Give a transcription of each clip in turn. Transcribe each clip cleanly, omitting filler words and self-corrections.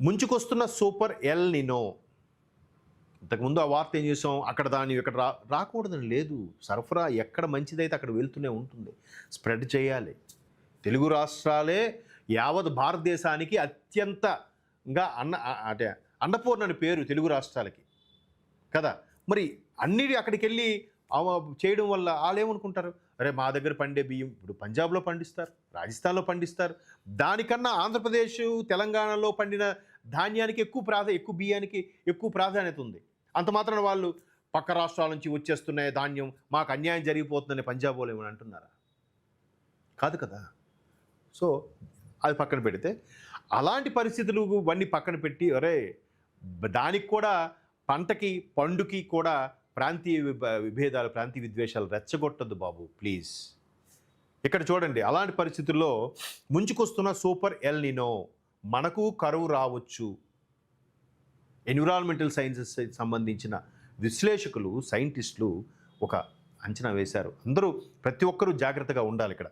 ముంచుకొస్తున్న super El Nino. ఇంతకుముందు ఆ వార్త ఏం చేసాం, అక్కడ దాన్ని ఇక్కడ రాకూడదని లేదు. సరఫరా ఎక్కడ మంచిదైతే అక్కడ వెళ్తూనే ఉంటుంది. స్ప్రెడ్ చేయాలి. తెలుగు రాష్ట్రాలే యావత్ భారతదేశానికి అత్యంతగా అంటే అన్నపూర్ణ పేరు తెలుగు రాష్ట్రాలకి కదా. మరి అన్నిటి అక్కడికి వెళ్ళి చేయడం వల్ల వాళ్ళు ఏమనుకుంటారు, అరే మా దగ్గర పండే బియ్యం ఇప్పుడు పంజాబ్లో పండిస్తారు, రాజస్థాన్లో పండిస్తారు, దానికన్నా ఆంధ్రప్రదేశ్ తెలంగాణలో పండిన ధాన్యానికి ఎక్కువ బియ్యానికి ఎక్కువ ప్రాధాన్యత ఉంది. అంత మాత్రాన వాళ్ళు పక్క రాష్ట్రాల నుంచి వచ్చేస్తున్నాయి ధాన్యం, మాకు అన్యాయం జరిగిపోతుందని పంజాబ్ వాళ్ళు ఏమని అంటున్నారా? కాదు కదా. సో అది పక్కన పెడితే అలాంటి పరిస్థితులు ఇవన్నీ పక్కన పెట్టి, అరే దానికి కూడా పంటకి పండుకి కూడా ప్రాంతీయ విభేదాలు, ప్రాంతీయ విద్వేషాలు రెచ్చగొట్టద్దు బాబు ప్లీజ్. ఇక్కడ చూడండి, అలాంటి పరిస్థితుల్లో ముంచుకొస్తున్న సూపర్ ఎల్ నినో, మనకు కరువు రావచ్చు. ఎన్విరాన్మెంటల్ సైన్సెస్ సంబంధించిన విశ్లేషకులు, సైంటిస్టులు ఒక అంచనా వేశారు. ప్రతి ఒక్కరూ జాగ్రత్తగా ఉండాలి. ఇక్కడ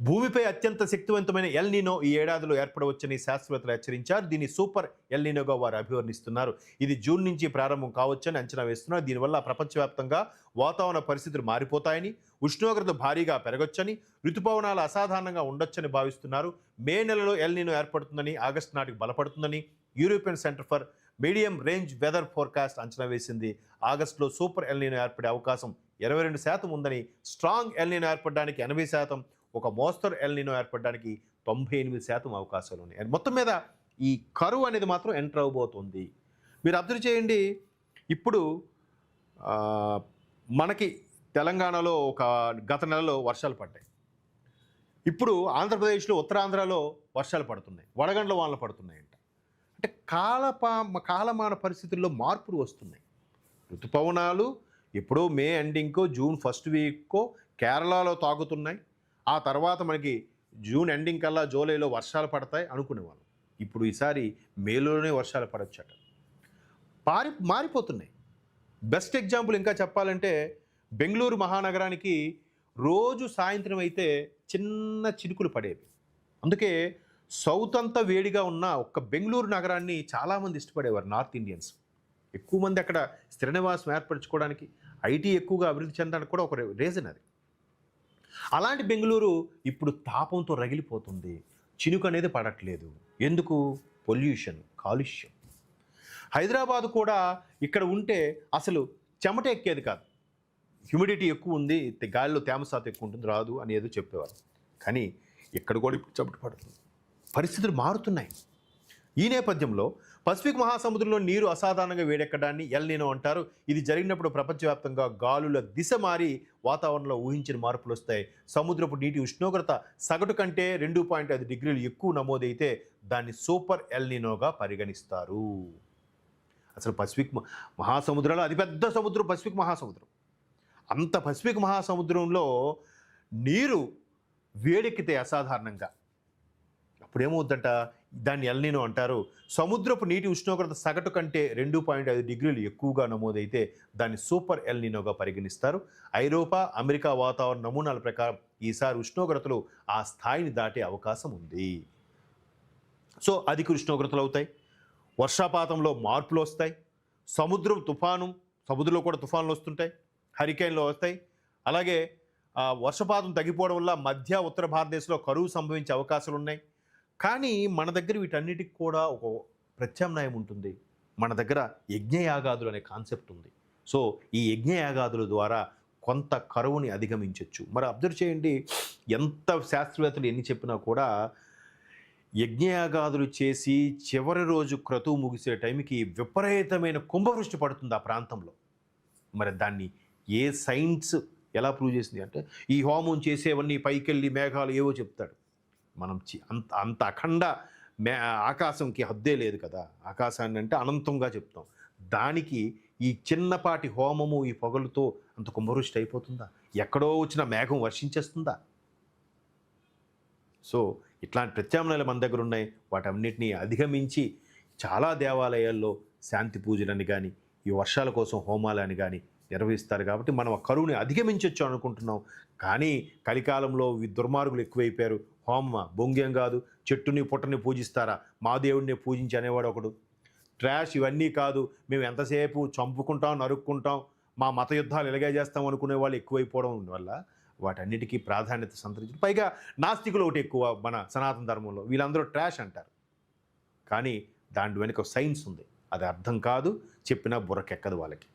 భూమిపై అత్యంత శక్తివంతమైన ఎల్ నినో ఈ ఏడాదిలో ఏర్పడవచ్చని శాస్త్రవేత్తలు హెచ్చరించారు. దీన్ని సూపర్ ఎల్ నినోగా వారు అభివర్ణిస్తున్నారు. ఇది జూన్ నుంచి ప్రారంభం కావచ్చని అంచనా వేస్తున్నారు. దీనివల్ల ప్రపంచవ్యాప్తంగా వాతావరణ పరిస్థితులు మారిపోతాయని, ఉష్ణోగ్రత భారీగా పెరగొచ్చని, ఋతుపవనాలు అసాధారణంగా ఉండొచ్చని భావిస్తున్నారు. మే నెలలో ఎల్ నినో ఏర్పడుతుందని, ఆగస్టు నాటికి బలపడుతుందని European Centre for Medium Range Weather Forecast అంచనా వేసింది. ఆగస్టులో సూపర్ ఎల్ నినో ఏర్పడే అవకాశం 22% ఉందని, స్ట్రాంగ్ ఎల్ నినో ఏర్పడడానికి 80%, ఒక మోస్తరు ఎల్ నినో ఏర్పడడానికి 98% అవకాశాలు ఉన్నాయి. మొత్తం మీద ఈ కరువు అనేది మాత్రం ఎంటర్ అవబోతుంది. మీరు అబ్జర్వ్ చేయండి, ఇప్పుడు మనకి తెలంగాణలో గత నెలలో వర్షాలు పడ్డాయి. ఇప్పుడు ఆంధ్రప్రదేశ్లో ఉత్తరాంధ్రలో వర్షాలు పడుతున్నాయి, వడగండ్ల వానలు పడుతున్నాయంట. అంటే కాలమాన పరిస్థితుల్లో మార్పులు వస్తున్నాయి. ఋతుపవనాలు ఎప్పుడో మే ఎండింగ్కో జూన్ ఫస్ట్ వీక్కో కేరళలో తాగుతున్నాయి. ఆ తర్వాత మనకి జూన్ ఎండింగ్ కల్లా జూలైలో వర్షాలు పడతాయి అనుకునేవాళ్ళం. ఇప్పుడు ఈసారి మేలోనే వర్షాలు పడొచ్చట. మారిపోతున్నాయి. బెస్ట్ ఎగ్జాంపుల్ ఇంకా చెప్పాలంటే, బెంగళూరు మహానగరానికి రోజు సాయంత్రం అయితే చిన్న చినుకులు పడేవి. అందుకే సౌత్ అంతా వేడిగా ఉన్న ఒక్క బెంగళూరు నగరాన్ని చాలామంది ఇష్టపడేవారు. నార్త్ ఇండియన్స్ ఎక్కువ మంది అక్కడ స్థిర నివాసం ఏర్పరచుకోవడానికి, ఐటీ ఎక్కువగా అభివృద్ధి చెందడానికి కూడా ఒక రీజన్ అది. అలాంటి బెంగళూరు ఇప్పుడు తాపంతో రగిలిపోతుంది. చినుకు అనేది పడట్లేదు. ఎందుకు? పొల్యూషన్, కాలుష్యం. హైదరాబాద్ కూడా ఇక్కడ ఉంటే అసలు చెమట ఎక్కేది కాదు. హ్యూమిడిటీ ఎక్కువ ఉంది, గాలిలో తేమ శాతం ఎక్కువ ఉంటుంది, రాదు అని ఏదో చెప్పేవారు. కానీ ఇక్కడ కూడా ఇప్పుడు చెమట పడుతుంది. పరిస్థితులు మారుతున్నాయి. ఈ నేపథ్యంలో పసిఫిక్ మహాసముద్రంలో నీరు అసాధారణంగా వేడెక్కడాన్ని ఎల్ నినో అంటారు. ఇది జరిగినప్పుడు ప్రపంచవ్యాప్తంగా గాలుల దిశ మారి వాతావరణంలో ఊహించిన మార్పులు వస్తాయి. సముద్రపు నీటి ఉష్ణోగ్రత సగటు కంటే 2.5 డిగ్రీలు ఎక్కువ నమోదైతే దాన్ని సూపర్ ఎల్ నినోగా పరిగణిస్తారు. అసలు పసిఫిక్ మహాసముద్రంలో అతిపెద్ద సముద్రం పసిఫిక్ మహాసముద్రం. అంత పసిఫిక్ మహాసముద్రంలో నీరు వేడెక్కితే అసాధారణంగా అప్పుడేమవుద్దంట, దాన్ని ఎల్ నినో అంటారు. సముద్రపు నీటి ఉష్ణోగ్రత సగటు కంటే 2.5 డిగ్రీలు ఎక్కువగా నమోదైతే దాన్ని సూపర్ ఎల్ నినోగా పరిగణిస్తారు. ఐరోపా, అమెరికా వాతావరణ నమూనాల ప్రకారం ఈసారి ఉష్ణోగ్రతలు ఆ స్థాయిని దాటే అవకాశం ఉంది. సో అధిక ఉష్ణోగ్రతలు అవుతాయి, వర్షపాతంలో మార్పులు వస్తాయి, సముద్రంలో కూడా తుఫాన్లు వస్తుంటాయి, హరికేన్లు వస్తాయి. అలాగే వర్షపాతం తగ్గిపోవడం వల్ల మధ్య ఉత్తర భారతదేశంలో కరువు సంభవించే అవకాశాలు ఉన్నాయి. కానీ మన దగ్గర వీటన్నిటికి కూడా ఒక ప్రత్యామ్నాయం ఉంటుంది. మన దగ్గర యజ్ఞయాగాదులు అనే కాన్సెప్ట్ ఉంది. సో ఈ యజ్ఞయాగాదుల ద్వారా కొంత కరువుని అధిగమించవచ్చు. మరి అబ్జర్వ్ చేయండి, ఎంత శాస్త్రవేత్తలు ఎన్ని చెప్పినా కూడా యజ్ఞయాగాదులు చేసి చివరి రోజు క్రతువు ముగిసే టైంకి విపరీతమైన కుంభవృష్టి పడుతుంది ఆ ప్రాంతంలో. మరి దాన్ని ఏ సైన్స్ ఎలా ప్రూవ్ చేసింది అంటే, ఈ హోమం చేసేవన్నీ పైకెళ్ళి మేఘాలు ఏవో చెప్తాడు. మనం అంత అఖండ ఆకాశంకి హద్దే లేదు కదా. ఆకాశాన్ని అంటే అనంతంగా చెప్తాం. దానికి ఈ చిన్నపాటి హోమము, ఈ పొగలతో అంత కుంభవృష్టి అయిపోతుందా? ఎక్కడో వచ్చిన మేఘం వర్షించేస్తుందా? సో ఇట్లాంటి ప్రత్యామ్నాయాలు మన దగ్గర ఉన్నాయి. వాటన్నిటినీ అధిగమించి చాలా దేవాలయాల్లో శాంతి పూజలని కానీ, ఈ వర్షాల కోసం హోమాలని కానీ నిర్వహిస్తారు. కాబట్టి మనం ఆ కరువుని అధిగమించవచ్చు అనుకుంటున్నాం. కానీ కలికాలంలో దుర్మార్గులు ఎక్కువైపోయారు. హోమ బొంగేం కాదు, చెట్టుని పుట్టని పూజిస్తారా, మా దేవుడిని పూజించి అనేవాడు ఒకడు. ట్రాష్ ఇవన్నీ కాదు, మేము ఎంతసేపు చంపుకుంటాం, నరుక్కుంటాం, మా మత యుద్ధాలు ఇలాగే చేస్తాం అనుకునే వాళ్ళు ఎక్కువైపోవడం వల్ల వాటన్నిటికీ ప్రాధాన్యత సంతరించింది. పైగా నాస్తికులు ఒకటి ఎక్కువ మన సనాతన ధర్మంలో, వీళ్ళందరూ ట్రాష్ అంటారు. కానీ దాని వెనుక సైన్స్ ఉంది, అది అర్థం కాదు, చెప్పినా బుర్రకెక్కదు వాళ్ళకి.